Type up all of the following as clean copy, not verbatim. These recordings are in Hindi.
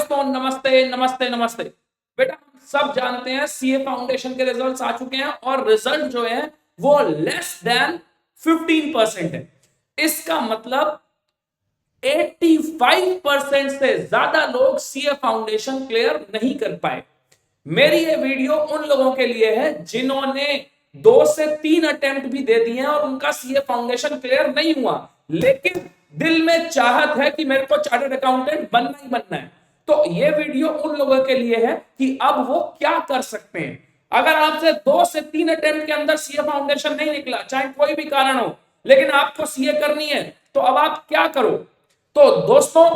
दोस्तों नमस्ते नमस्ते नमस्ते। बेटा हम सब जानते हैं सीए फाउंडेशन के रिजल्ट्स आ चुके हैं और रिजल्ट जो है वो लेस देन 15% है। इसका मतलब 85% से ज्यादा लोग सीए फाउंडेशन क्लियर नहीं कर पाए। मेरी ये वीडियो उन लोगों के लिए है जिन्होंने 2 से 3 अटेम्प्ट भी दे दिए हैं और उनका सीए फाउंडेशन क्लियर नहीं हुआ, लेकिन दिल में चाहत है कि मेरे को चार्टर्ड अकाउंटेंट बनना ही बनना है। तो ये वीडियो उन लोगों के लिए है कि अब वो क्या कर सकते हैं। अगर आपसे 2 से 3 अटेम्प्ट के अंदर सीए फाउंडेशन नहीं निकला, चाहे कोई भी कारण हो, लेकिन आपको सीए करनी है, तो अब आप क्या करो। तो दोस्तों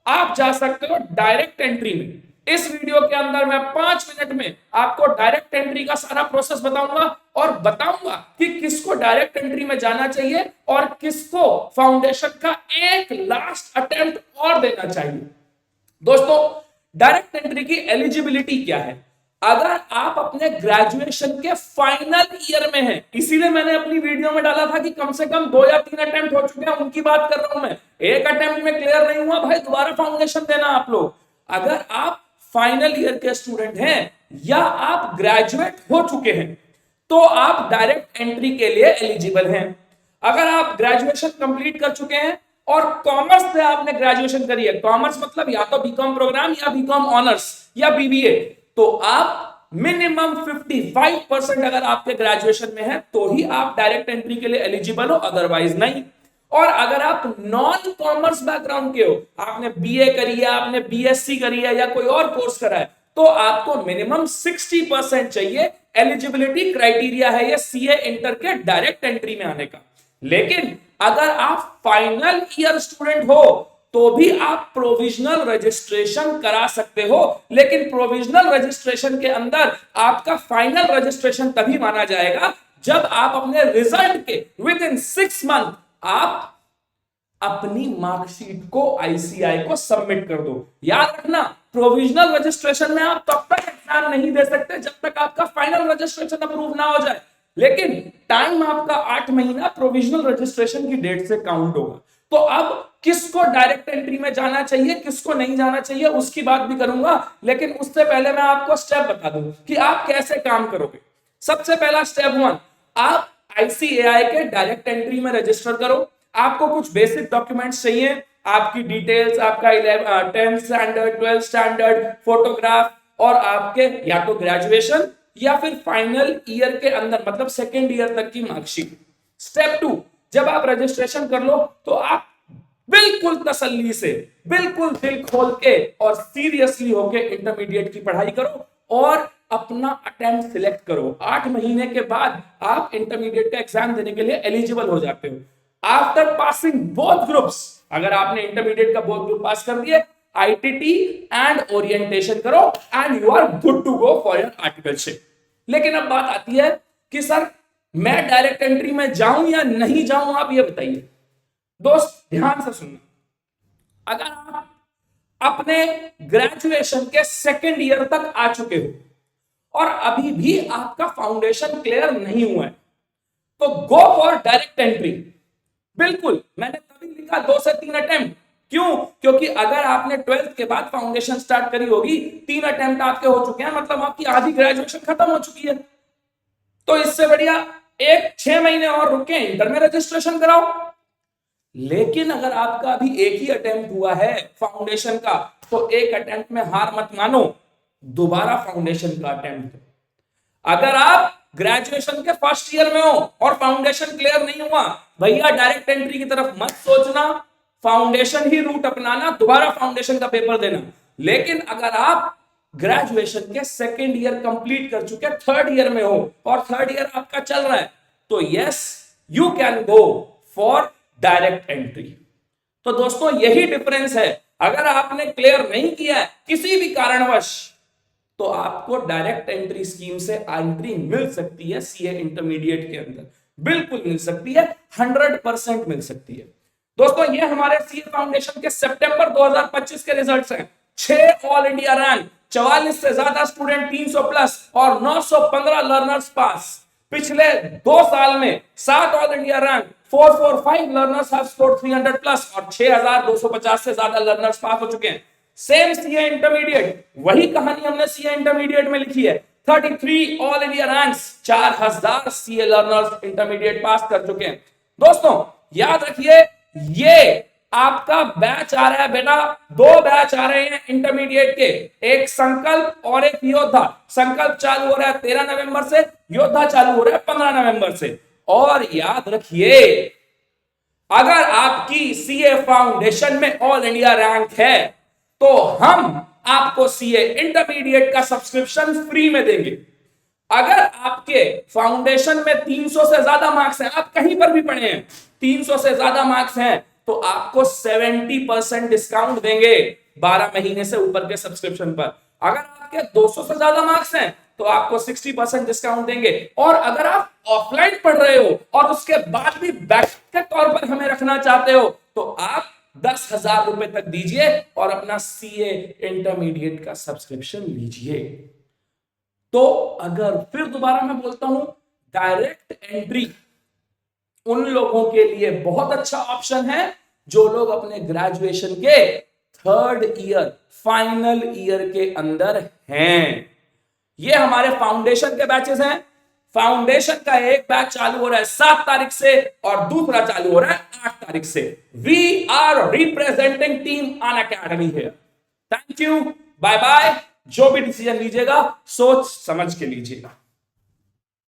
आप जा सकते हो डायरेक्ट एंट्री में। इस वीडियो के अंदर मैं 5 मिनट में आपको डायरेक्ट एंट्री का सारा प्रोसेस बताऊंगा और बताऊंगा कि किसको डायरेक्ट एंट्री में जाना चाहिए और किसको फाउंडेशन का एक लास्ट अटेम्प्ट और देना चाहिए। दोस्तों डायरेक्ट एंट्री की एलिजिबिलिटी क्या है? अगर आप अपने ग्रेजुएशन के फाइनल ईयर में हैं, इसीलिए मैंने अपनी वीडियो में डाला था कि कम से कम 2 या 3 अटेम्प्ट हो चुके हैं, उनकी बात कर रहा हूं मैं। एक अटेम्प्ट में क्लियर नहीं हुआ भाई, दोबारा फाउंडेशन देना आप लोग। अगर आप फाइनल ईयर के स्टूडेंट हैं या आप ग्रेजुएट हो चुके हैं तो आप डायरेक्ट एंट्री के लिए एलिजिबल हैं। अगर आप ग्रेजुएशन कंप्लीट कर चुके हैं और कॉमर्स से आपने ग्रेजुएशन करी है, कॉमर्स मतलब या तो बीकॉम प्रोग्राम या बीकॉम ऑनर्स या बीबीए, तो आप मिनिमम 55% अगर आपके ग्रेजुएशन में है तो ही आप डायरेक्ट एंट्री के लिए एलिजिबल हो, अदरवाइज नहीं। और अगर आप नॉन कॉमर्स बैकग्राउंड के हो, आपने बीए करी है, आपने बीएससी करी है या कोई और कोर्स करा है, तो आपको मिनिमम 60% चाहिए। एलिजिबिलिटी क्राइटेरिया है ये सीए इंटर के डायरेक्ट एंट्री में आने का। लेकिन अगर आप फाइनल ईयर स्टूडेंट हो तो भी आप प्रोविजनल रजिस्ट्रेशन करा सकते हो, लेकिन प्रोविजनल रजिस्ट्रेशन के अंदर आपका फाइनल रजिस्ट्रेशन तभी माना जाएगा जब आप अपने रिजल्ट के विद इन 6 मंथ आप अपनी मार्कशीट को आईसीआई को सबमिट कर दो। याद रखना, प्रोविजनल रजिस्ट्रेशन में आप तब तक एग्जाम नहीं दे सकते जब तक आपका फाइनल रजिस्ट्रेशन अप्रूव ना हो जाए, लेकिन टाइम आपका 8 महीना प्रोविजनल रजिस्ट्रेशन की डेट से काउंट होगा। तो अब किसको डायरेक्ट एंट्री में जाना चाहिए, किसको नहीं जाना चाहिए, उसकी बात भी करूंगा, लेकिन उससे पहले मैं आपको स्टेप बता दूं कि आप कैसे काम करोगे। सबसे पहला स्टेप 1, आप आईसीएआई के डायरेक्ट एंट्री में रजिस्टर करो। आपको कुछ बेसिक डॉक्यूमेंट्स चाहिए, आपकी डिटेल्स, आपका 10th standard, 12th standard, photograph और आपके या तो ग्रेजुएशन या फिर फाइनल ईयर के अंदर मतलब सेकेंड ईयर तक की मार्कशीट। स्टेप 2, जब आप रजिस्ट्रेशन कर लो तो आप बिल्कुल तसल्ली से, बिल्कुल दिल खोल के और सीरियसली होके इंटरमीडिएट की पढ़ाई करो और अपना अटेम्प्ट सिलेक्ट करो। 8 महीने के बाद आप इंटरमीडिएट का एग्जाम देने के लिए एलिजिबल हो जाते हो। आफ्टर पासिंग बोथ ग्रुप्स, अगर आपने इंटरमीडिएट का बोथ ग्रुप पास कर दिए, आईटीटी एंड ओरिएंटेशन करो and you are good to go for your articleship. लेकिन अब बात आती है कि सर मैं डायरेक्ट एंट्री में जाऊं या नहीं जाऊं, आप ये बताइए। दोस्त ध्यान से सुनना, अगर आप अपने ग्रेजुएशन के सेकेंड ईयर तक आ चुके हो और अभी भी आपका फाउंडेशन क्लियर नहीं हुआ है तो गो फॉर डायरेक्ट एंट्री। बिल्कुल, मैंने तभी लिखा 2 से 3 अटेम्प्ट। क्यों? क्योंकि अगर आपने 12th के बाद फाउंडेशन स्टार्ट करी होगी, 3 अटेम्प्ट आपके हो चुके हैं, मतलब आपकी आधी ग्रेजुएशन खत्म हो चुकी है। तो इससे बढ़िया 6 महीने और रुक के इंटर में रजिस्ट्रेशन कराओ। लेकिन अगर आपका अभी एक ही अटेम्प्ट हुआ है फाउंडेशन का, तो एक अटेम्प्ट में हार मत मानो, दोबारा फाउंडेशन का अटेम्प्ट। अगर आप ग्रेजुएशन के फर्स्ट ईयर में हो और फाउंडेशन क्लियर नहीं हुआ, भैया डायरेक्ट एंट्री की तरफ मत सोचना, फाउंडेशन ही रूट अपनाना, दोबारा फाउंडेशन का पेपर देना। लेकिन अगर आप ग्रेजुएशन के सेकेंड ईयर कंप्लीट कर चुके, थर्ड ईयर में हो और थर्ड ईयर आपका चल रहा है, तो yes you can go for direct entry. तो दोस्तों यही डिफरेंस है। अगर आपने क्लियर नहीं किया है किसी भी कारणवश, तो आपको डायरेक्ट एंट्री स्कीम से एंट्री मिल सकती है सीए इंटरमीडिएट के अंदर, बिल्कुल मिल सकती है, 100% मिल सकती है। दोस्तों ये हमारे सीए फाउंडेशन के सितंबर 2025 के रिजल्ट्स हैं। 6 ऑल इंडिया रैंक, 44 से ज्यादा स्टूडेंट, 300 प्लस और 915 लर्नर्स पास। पिछले 2 साल में 7 all India rank, 445 learners have scored 300 plus और 6250 से ज्यादा लर्नर्स पास हो चुके हैं। सेम सीए इंटरमीडिएट, वही कहानी हमने सीए इंटरमीडिएट में लिखी है। 33 all India ranks, 4000 CA learners intermediate pass कर चुके हैं। दोस्तों याद रखिए, ये आपका बैच आ रहा है बेटा, 2 बैच आ रहे हैं इंटरमीडिएट के, एक संकल्प और एक योद्धा। संकल्प चालू हो रहा है 13 नवंबर से, योद्धा चालू हो रहा है 15 नवंबर से। और याद रखिए, अगर आपकी सीए फाउंडेशन में ऑल इंडिया रैंक है तो हम आपको सीए इंटरमीडिएट का सब्सक्रिप्शन फ्री में देंगे। अगर आपके फाउंडेशन में 300 से ज्यादा मार्क्स हैं, आप कहीं पर भी पढ़े हैं, 300 से ज्यादा मार्क्स हैं, तो आपको 70% डिस्काउंट देंगे 12 महीने से ऊपर के सब्सक्रिप्शन पर। अगर आपके 200 से ज्यादा मार्क्स हैं तो आपको 60% डिस्काउंट देंगे। और अगर आप ऑफलाइन पढ़ रहे हो और उसके बाद भी बैकअप के तौर पर हमें रखना चाहते हो तो आप 10,000 रुपए तक दीजिए और अपना सीए इंटरमीडिएट का सब्सक्रिप्शन लीजिए। तो अगर फिर दोबारा मैं बोलता हूं, डायरेक्ट एंट्री उन लोगों के लिए बहुत अच्छा ऑप्शन है जो लोग अपने ग्रेजुएशन के 3rd ईयर, फाइनल ईयर के अंदर हैं। ये हमारे फाउंडेशन के बैचेस हैं। फाउंडेशन का एक बैच चालू हो रहा है 7 तारीख से और दूसरा चालू हो रहा है 8 तारीख से। We are representing team Unacademy here. Thank you, bye bye. जो भी डिसीजन लीजिएगा सोच समझ के लीजिएगा।